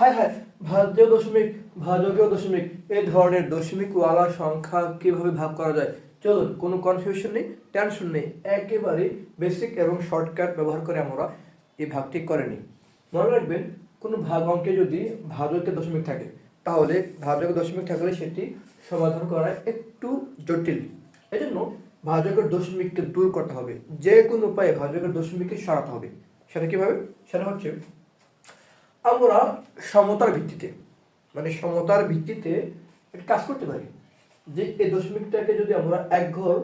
হায় হায়, ভাজকীয় দশমিক এই ধরনের দশমিক ওয়ালা সংখ্যা কিভাবে ভাগ করা যায়? চলুন, কোনো কনফিউশন নেই, টেনশন নেই, একেবারে বেসিক এবং শর্টকাট ব্যবহার করে আমরা এই ভাগটি করে নিই। মনে রাখবেন, কোনো ভাগ অঙ্কে যদি ভাজকের দশমিক থাকে, তাহলে ভাজকের দশমিক থাকলে সেটি সমাধান করা একটু জটিল। এজন্য ভাজকের দশমিককে দূর করতে হবে, যে কোনো উপায়ে ভাজকের দশমিককে সরাতে হবে। সেটা কিভাবে? সেটা হচ্ছে আমরা সমতার ভিত্তিতে, মানে সমতার ভিত্তিতে একটা কাজ করতে পারি, যে এই দশমিকটাকে যদি আমরা এক ঘর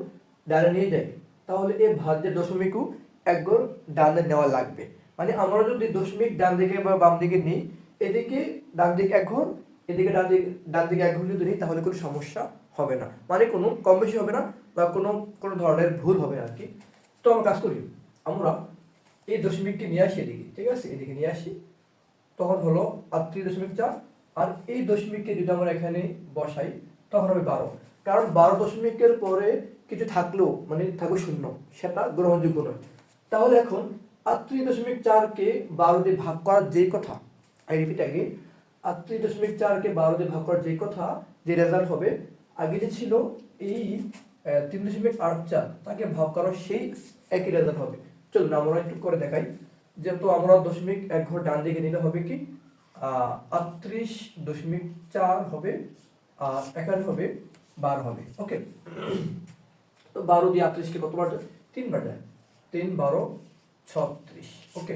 ডানে নিয়ে যাই, তাহলে এই ভাজ্যের দশমিকও এক ঘর ডানে নেওয়া লাগবে। মানে আমরা যদি দশমিক ডান দিকে বা বাম দিকে নিই, এদিকে ডান দিকে এক ঘর, এদিকে ডান দিকে এক ঘর যদি নিই, তাহলে কোনো সমস্যা হবে না, মানে কোনো কম বেশি হবে না, বা কোনো ধরনের ভুল হবে না আর কি। তো আমরা কাজ করি, আমরা এই দশমিককে নিয়ে আসি এদিকে, ঠিক আছে, এদিকে নিয়ে আসি, তখন হলো 38.4। আর এই দশমিককে যদি আমরা এখানে বসাই, তখন হবে 12। কারণ 12 দশমিকের পরে কিছু থাকলেও মানে থাকবে শূন্য, সেটা গ্রহণযোগ্য নয়। তাহলে এখন 38.4কে 12 দিয়ে ভাগ করার যেই কথা, আই রিপিট আগে, 38.4কে 12 দিয়ে ভাগ করার যেই কথা, যে রেজাল্ট হবে, আগে যে ছিল এই 3.84, তাকে ভাগ করার সেই একই রেজাল্ট হবে। চলুন আমরা একটু করে দেখাই। যেহেতু আমরা দশমিক এক ঘর ডান দিকে নিলে হবে কি 38.4 হবে, আর এখানে হবে 12 হবে। ওকে, তো 12 দিয়ে 38কে কতবার যায়? 3বার যায়। 3 12 36। ওকে,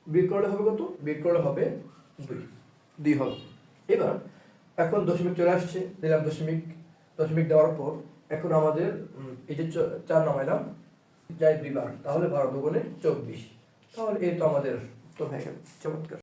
বিয়োগ করলে হবে কত? বিয়োগ করলে হবে 2 হলো। এবার এখন দশমিক চলে আসছে, দিলাম দশমিক, দশমিক দেওয়ার পর এখন আমাদের এই যে 4 নামাইলাম, যায় 2 বার, তাহলে 12 দুগুণে 24। তাহলে এই তো আমাদের উত্তর হয়ে গেল। চমৎকার।